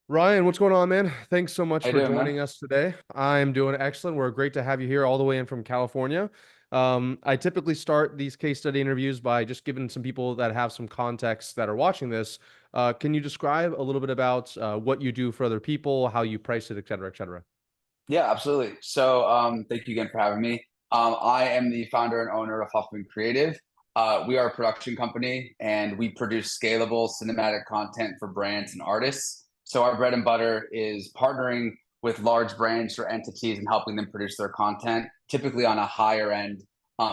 Ryan, what's going on, man? Thanks so much How you for doing, man? joining us today. I'm doing excellent. We're great to have you here all the way in from California. I typically start these case study interviews by just giving some people that have some context that are watching this. Can you describe a little bit about what you do for other people, how you price it, et cetera, et cetera? Yeah, absolutely. Thank you again for having me. I am the founder and owner of Huffman Creative. We are a production company and we produce scalable cinematic content for brands and artists. So our bread and butter is partnering with large brands or entities and helping them produce their content, typically on a higher end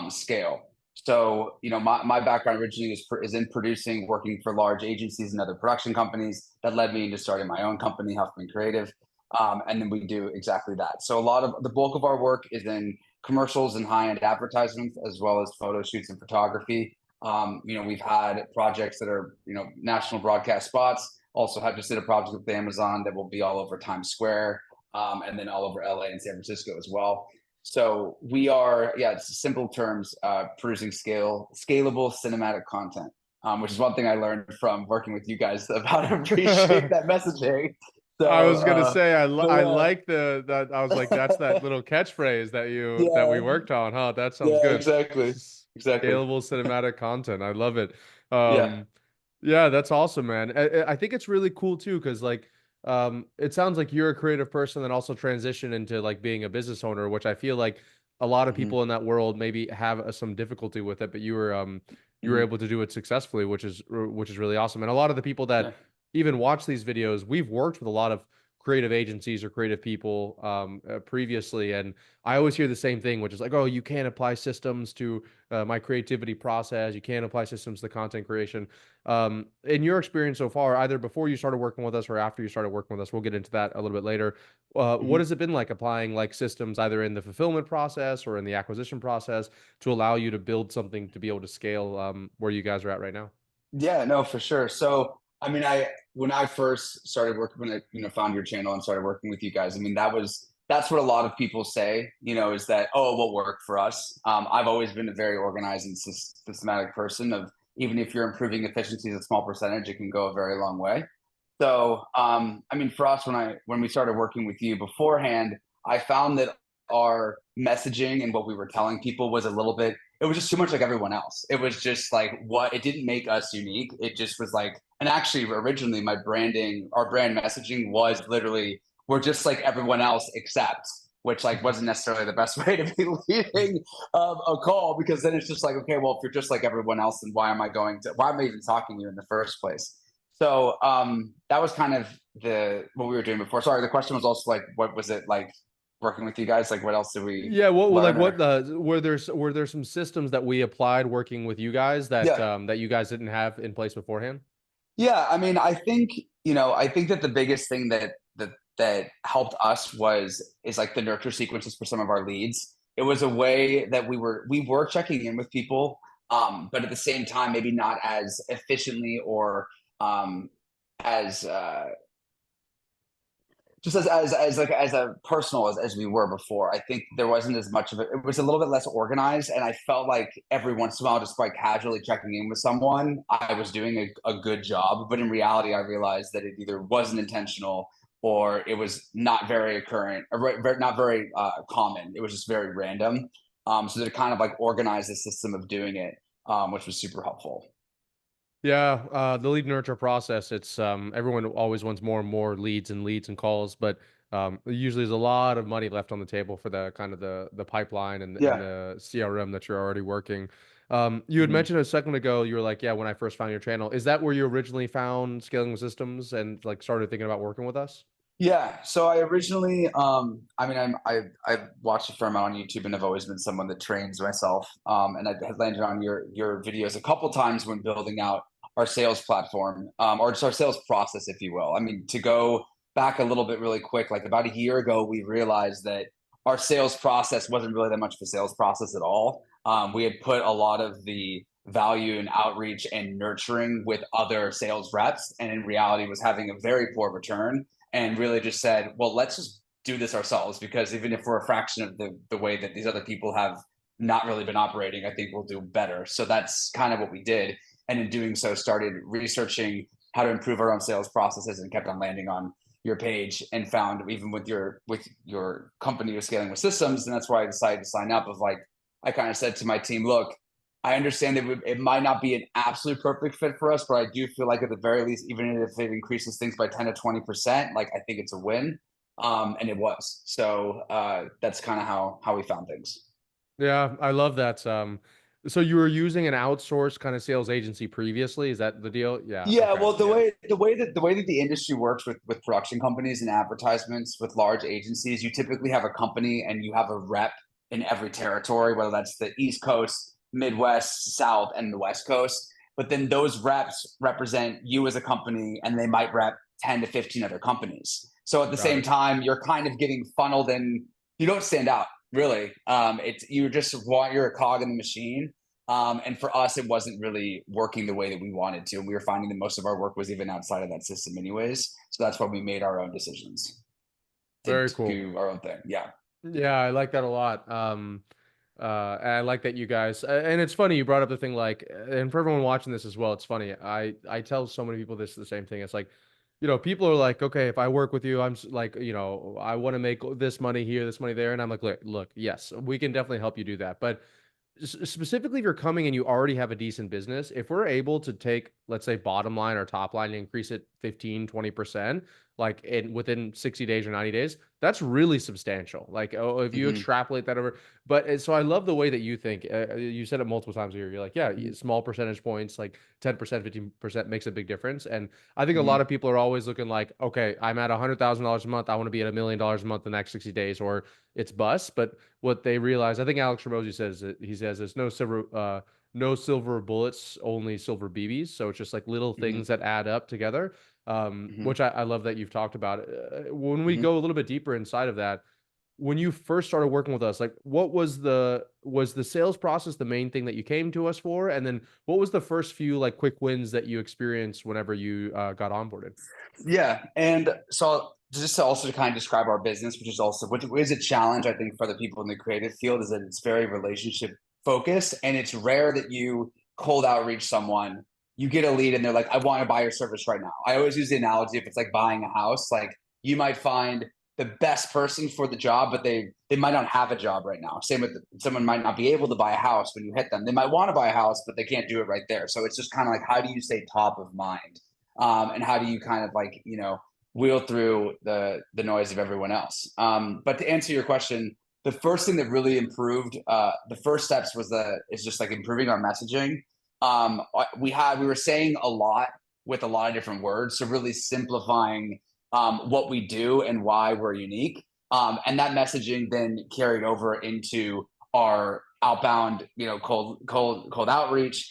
scale. My background originally is in producing, working for large agencies and other production companies. That led me into starting my own company, Huffman Creative. And then we do exactly that. So a lot of the bulk of our work is in commercials and high-end advertisements, as well as photo shoots and photography. We've had projects that are, national broadcast spots. Also, have just did a project with Amazon that will be all over Times Square, and then all over LA and San Francisco as well. So we are, yeah, it's simple terms, producing scalable cinematic content, which is one thing I learned from working with you guys of how to appreciate that messaging. I So, was gonna say but I yeah, like the that I was like that's that little catchphrase that we yeah, worked on, huh? That sounds yeah, good. exactly, exactly. Scalable cinematic content. I love it. Yeah. Um, yeah, that's awesome, man. I think it's really cool too, because it sounds like you're a creative person that also transition into like being a business owner, which I feel like a lot of Hmm. people in that world maybe have some difficulty with it, but you were Hmm. able to do it successfully, which is really awesome. And a lot of the people that Yeah. even watch these videos, we've worked with a lot of creative agencies or creative people previously, and I always hear the same thing, which is like, oh, you can't apply systems to my creativity process. You can't apply systems to content creation. In your experience so far, either before you started working with us or after you started working with us, we'll get into that a little bit later. What Hmm. has it been like applying like systems either in the fulfillment process or in the acquisition process to allow you to build something to be able to scale where you guys are at right now? Yeah, no, for sure. I when I first started working, when I found your channel and started working with you guys, that's what a lot of people say. Is that, oh, it will work for us. I've always been a very organized and systematic person. Of even if you're improving efficiencies a small percentage, it can go a very long way. For us, when we started working with you beforehand, I found that our messaging and what we were telling people was a little bit. It was just too much like everyone else. It was just like what it didn't make us unique. It just was like, and actually, originally, our brand messaging was literally, we're just like everyone else, except, which like wasn't necessarily the best way to be leading a call, because then it's just like, okay, well, if you're just like everyone else, then why am I even talking to you in the first place? That was kind of the what we were doing before. Sorry, the question was also like, what was it like working with you guys? Like, what else did we Yeah, learn? what Or were there some systems that we applied working with you guys yeah, that you guys didn't have in place beforehand? yeah. I think that the biggest thing that helped us is like the nurture sequences for some of our leads. It was a way that we were checking in with people, but at the same time, maybe not as efficiently or as just as a personal as we were before. I think there wasn't as much of it. It was a little bit less organized, and I felt like every once in a while, just by casually checking in with someone, I was doing a good job. But in reality, I realized that it either wasn't intentional or it was not very occurrent, or not very common. It was just very random. So to kind of like organize the system of doing it, which was super helpful. Yeah, the lead nurture process, it's everyone always wants more and more leads and calls, but usually there's a lot of money left on the table for the kind of the pipeline and Yeah. the CRM that you're already working. You had Mhm. mentioned a second ago, you were like, yeah, when I first found your channel, is that where you originally found scaling systems and like started thinking about working with us? Yeah. So I originally, I've watched a fair amount on YouTube, and I've always been someone that trains myself. And I had landed on your videos a couple times when building out our sales platform, or just our sales process, if you will. I mean, to go back a little bit really quick, like about a year ago, we realized that our sales process wasn't really that much of a sales process at all. We had put a lot of the value and outreach and nurturing with other sales reps, and in reality was having a very poor return, and really just said, well, let's just do this ourselves, because even if we're a fraction of the way that these other people have not really been operating, I think we'll do better. So that's kind of what we did. And in doing so, started researching how to improve our own sales processes and kept on landing on your page and found even with your company you're scaling with systems, and that's why I decided to sign up. Of like, I kind of said to my team, look, I understand that it might not be an absolute perfect fit for us, but I do feel like at the very least, even if it increases things by 10 to 20%, like I think it's a win. And it was. So that's kind of how we found things. Yeah, I love that. So you were using an outsourced kind of sales agency previously? Is that the deal? Yeah. Yeah, Okay. well, the way that the industry works with production companies and advertisements with large agencies, you typically have a company and you have a rep in every territory, whether that's the East Coast, Midwest, South, and the West Coast. But then those reps represent you as a company, and they might rep 10 to 15 other companies. So at the Got same it. time, you're kind of getting funneled in. You don't stand out really. It's you just want you're a cog in the machine, and for us, it wasn't really working the way that we wanted to. And we were finding that most of our work was even outside of that system, anyways. So that's why we made our own decisions Very to cool. do our own thing. Yeah. Yeah, I like that a lot. And I like that you guys, and it's funny you brought up the thing like, and for everyone watching this as well, it's funny. I tell so many people this the same thing. It's like, people are like, okay, if I work with you, like, I want to make this money here, this money there, and I'm like, look, yes, we can definitely help you do that, but specifically if you're coming and you already have a decent business, if we're able to take, let's say, bottom line or top line and increase it 15-20%, like within 60 days or 90 days, that's really substantial. Like, oh, if you Hmm. extrapolate that over, but so I love the way that you think. You said it multiple times here. You're like, yeah, Hmm. small percentage points, like 10%, 15% makes a big difference. And I think a lot Hmm. of people are always looking like, okay, I'm at $100,000 a month. I want to be at $1 million a month the next 60 days, or it's bust. But what they realize, I think Alex Ramosi says it, he says there's no silver bullets, only silver BBs. So it's just like little Hmm. things that add up together. Hmm. Which I love that you've talked about. When we Hmm. go a little bit deeper inside of that, when you first started working with us, like what was the sales process the main thing that you came to us for? And then what was the first few like quick wins that you experienced whenever you got onboarded? Yeah, and so just to also kind of describe our business, which is a challenge I think for the people in the creative field, is that it's very relationship focused, and it's rare that you cold outreach someone, you get a lead, and they're like, "I want to buy your service right now." I always use the analogy, if it's like buying a house, like you might find the best person for the job, but they might not have a job right now. Same with someone might not be able to buy a house when you hit them. They might want to buy a house, but they can't do it right there. So it's just kind of like, how do you stay top of mind? And how do you kind of like wheel through the noise of everyone else? But to answer your question, the first thing that really improved, the first steps is just like improving our messaging. We were saying a lot with a lot of different words, so really simplifying what we do and why we're unique. And that messaging then carried over into our outbound, cold outreach,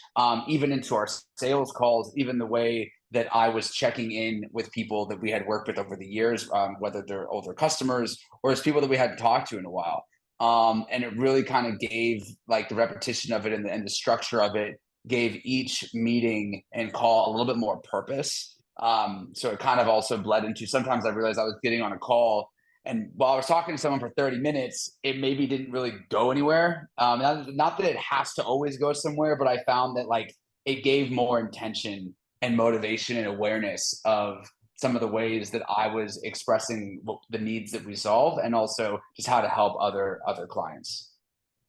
even into our sales calls, even the way that I was checking in with people that we had worked with over the years, whether they're older customers or as people that we hadn't talked to in a while. And it really kind of gave like the repetition of it and the structure of it gave each meeting and call a little bit more purpose. So it kind of also bled into, sometimes I realized I was getting on a call, and while I was talking to someone for 30 minutes, it maybe didn't really go anywhere. Not that it has to always go somewhere, but I found that like it gave more intention and motivation and awareness of some of the ways that I was expressing the needs that we solve, and also just how to help other clients.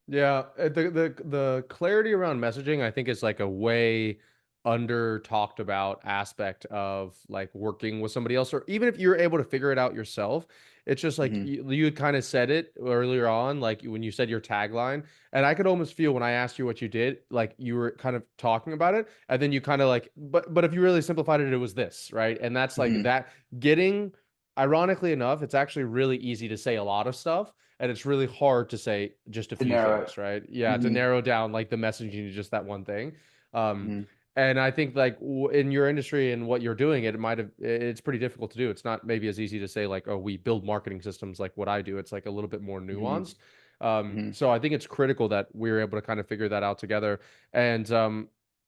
Yeah, the clarity around messaging, I think, is like a way under talked about aspect of like working with somebody else, or even if you're able to figure it out yourself, it's just like Mm-hmm. you kind of said it earlier on, like when you said your tagline, and I could almost feel when I asked you what you did, like you were kind of talking about it, and then you kind of like, but if you really simplified it, it was this, right? And that's like Mm-hmm. that getting, ironically enough, it's actually really easy to say a lot of stuff and it's really hard to say just a To few narrow it. things, right? Yeah, to Mm-hmm. narrow down like the messaging to just that one thing. Um, Mm-hmm. and I think like in your industry and what you're doing, it's pretty difficult to do. It's not maybe as easy to say like, oh, we build marketing systems like what I do. It's like a little bit more nuanced. Mm-hmm. So I think it's critical that we're able to kind of figure that out together. And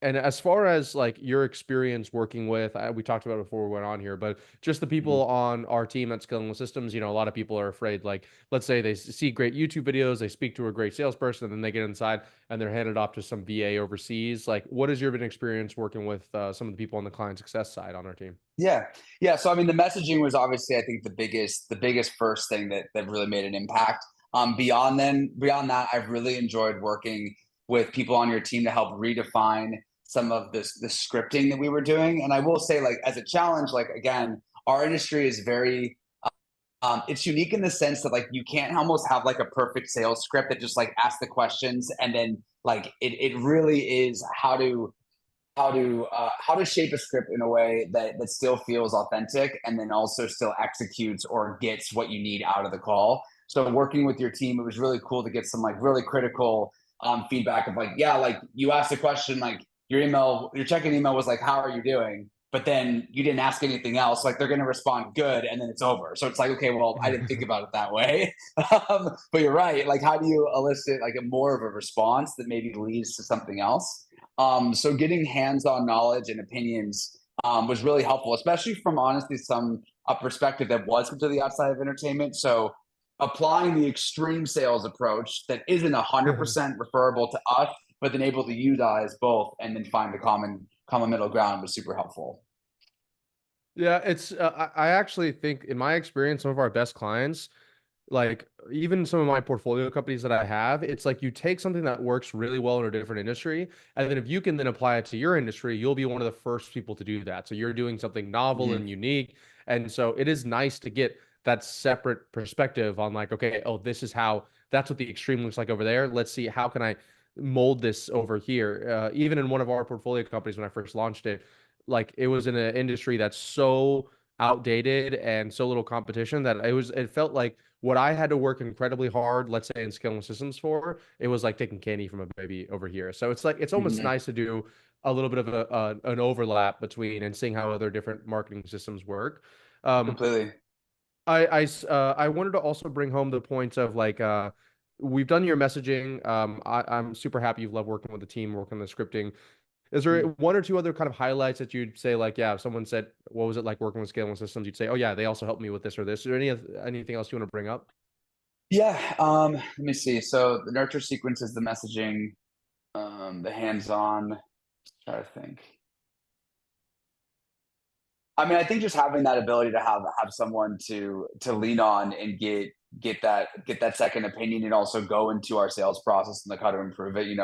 And as far as like your experience working with, we talked about it before we went on here, but just the people Mhm. on our team at Scaling with Systems, a lot of people are afraid. Like, let's say they see great YouTube videos, they speak to a great salesperson, and then they get inside and they're handed off to some VA overseas. Like, what has your been experience working with some of the people on the client success side on our team? Yeah. Yeah. So I mean, the messaging was obviously, I think, the biggest first thing that really made an impact. Beyond that, I've really enjoyed working with people on your team to help redefine some of this the scripting that we were doing. And I will say, like, as a challenge, like again, our industry is very it's unique in the sense that like you can't almost have like a perfect sales script that just like asks the questions and then like it really is how to shape a script in a way that still feels authentic and then also still executes or gets what you need out of the call. So working with your team, it was really cool to get some like really critical feedback of like, yeah, like you asked a question, like your check-in email was like, how are you doing? But then you didn't ask anything else. Like they're going to respond good, and then it's over. So it's like, okay, well, I didn't think about it that way. But you're right. Like, how do you elicit like a more of a response that maybe leads to something else? So getting hands-on knowledge and opinions was really helpful, especially from honestly some a perspective that was completely outside of entertainment. So applying the extreme sales approach that isn't 100% referable to us, but then able to utilize both and then find the common middle ground was super helpful. Yeah, I actually think in my experience, some of our best clients, like even some of my portfolio companies that I have, it's like you take something that works really well in a different industry, and then if you can then apply it to your industry, you'll be one of the first people to do that. So you're doing something novel Mhm. and unique. And so it is nice to get that separate perspective on like, okay, oh, this is how that's what the extreme looks like over there. Let's see how can I mold this over here. Even in one of our portfolio companies when I first launched it, like it was in an industry that's so outdated and so little competition that it felt like what I had to work incredibly hard, let's say in scaling systems for, it was like taking candy from a baby over here. So it's like it's almost Mhm. nice to do a little bit of an overlap between and seeing how other different marketing systems work. Um, Completely. I wanted to also bring home the point of like we've done your messaging. I'm super happy you've loved working with the team, working on the scripting. Is there Mhm. one or two other kind of highlights that you'd say like, yeah, if someone said, what was it like working with scaling systems? You'd say, oh yeah, they also helped me with this or this. Is there anything else you want to bring up? Yeah. Let me see. So the nurture sequence is the messaging, the hands-on. Try to think. I mean, I think just having that ability to have someone to lean on and get that second opinion and also go into our sales process and like how to improve it.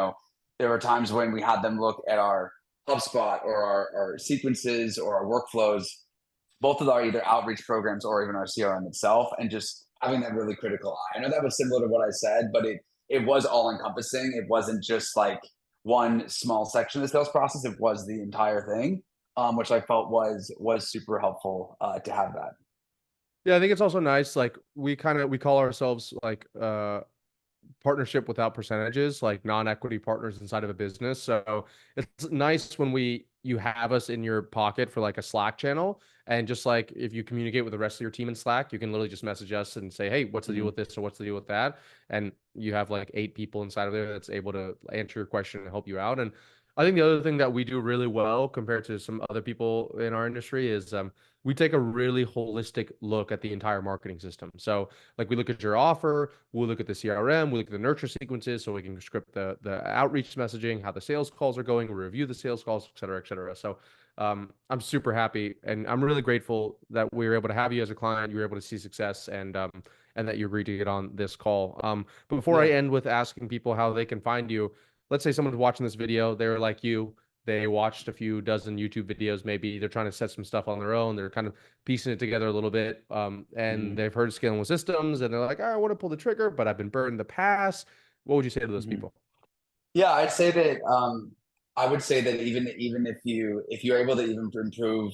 There were times when we had them look at our HubSpot or our sequences or our workflows, both of our either outreach programs or even our CRM itself, and just having that really critical eye. I know that was similar to what I said, but it was all encompassing. It wasn't just like one small section of the sales process. It was the entire thing, which I felt was super helpful to have that. Yeah, I think it's also nice. Like we call ourselves like partnership without percentages, like non-equity partners inside of a business. So it's nice when you have us in your pocket for like a Slack channel. And just like if you communicate with the rest of your team in Slack, you can literally just message us and say, hey, what's the deal Mhm. with this or what's the deal with that? And you have like 8 people inside of there that's able to answer your question and help you out. And I think the other thing that we do really well compared to some other people in our industry is we take a really holistic look at the entire marketing system. So like we look at your offer, we'll look at the CRM, we look at the nurture sequences so we can script the outreach messaging, how the sales calls are going, we review the sales calls, et cetera, et cetera. So I'm super happy and I'm really grateful that we were able to have you as a client, you were able to see success and that you agreed to get on this call. But before I Yeah. end with asking people how they can find you, let's say someone's watching this video, they're like you, they watched a few dozen YouTube videos, maybe they're trying to set some stuff on their own, they're kind of piecing it together a little bit. And Mhm. they've heard scaling with systems and they're like, I want to pull the trigger, but I've been burned in the past. What would you say to those Mhm. people? Yeah, I would say that even if you're able to even improve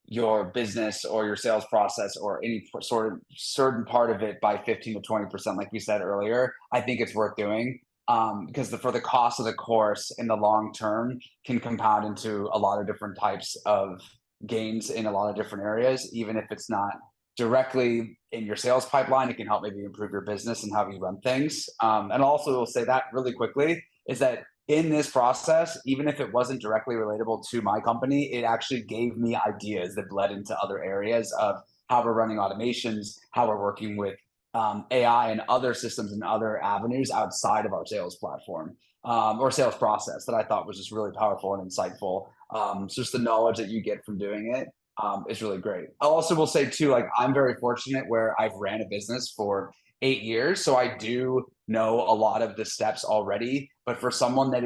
your business or your sales process or any sort of certain part of it by 15 to 20%, like we said earlier, I think it's worth doing. Because for the cost of the course in the long term can compound into a lot of different types of gains in a lot of different areas, even if it's not directly in your sales pipeline, it can help maybe improve your business and how you run things. And also will say that really quickly is that in this process, even if it wasn't directly relatable to my company, it actually gave me ideas that bled into other areas of how we're running automations, how we're working with AI and other systems and other avenues outside of our sales platform or sales process that I thought was just really powerful and insightful. So just the knowledge that you get from doing it is really great. I also will say too, like I'm very fortunate where I've ran a business for 8 years, so I do know a lot of the steps already. But for someone that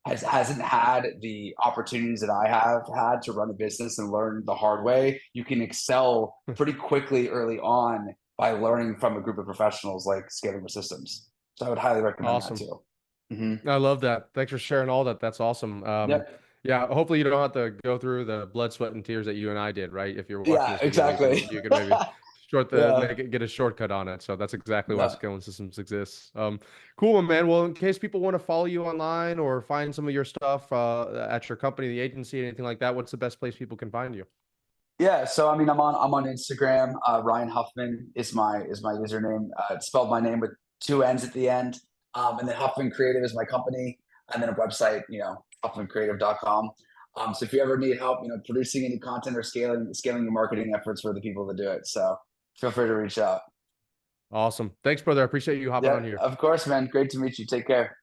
hasn't had the opportunities that I have had to run a business and learn the hard way, you can excel pretty quickly early on by learning from a group of professionals like Scalable Systems. So I would highly recommend that Awesome. too. Mm-hmm. I love that. Thanks for sharing all that. That's awesome. Yep. Yeah, hopefully you don't have to go through the blood, sweat, and tears that you and I did, right? If you're watching Yeah, this video, exactly. you can maybe Yeah. get a shortcut on it. So that's exactly why Yeah. Scaling Systems exists. Cool, man. Well, in case people want to follow you online or find some of your stuff at your company, the agency, anything like that, what's the best place people can find you? Yeah, so I mean, I'm on Instagram. Ryan Huffman is my username. It's spelled my name with two N's at the end, and then Huffman Creative is my company, and then a website, huffmancreative.com. So if you ever need help, producing any content or scaling your marketing efforts, for the people that do it. So feel free to reach out. Awesome. Thanks, brother. I appreciate you hopping Yeah, on here. of course, man. Great to meet you. Take care.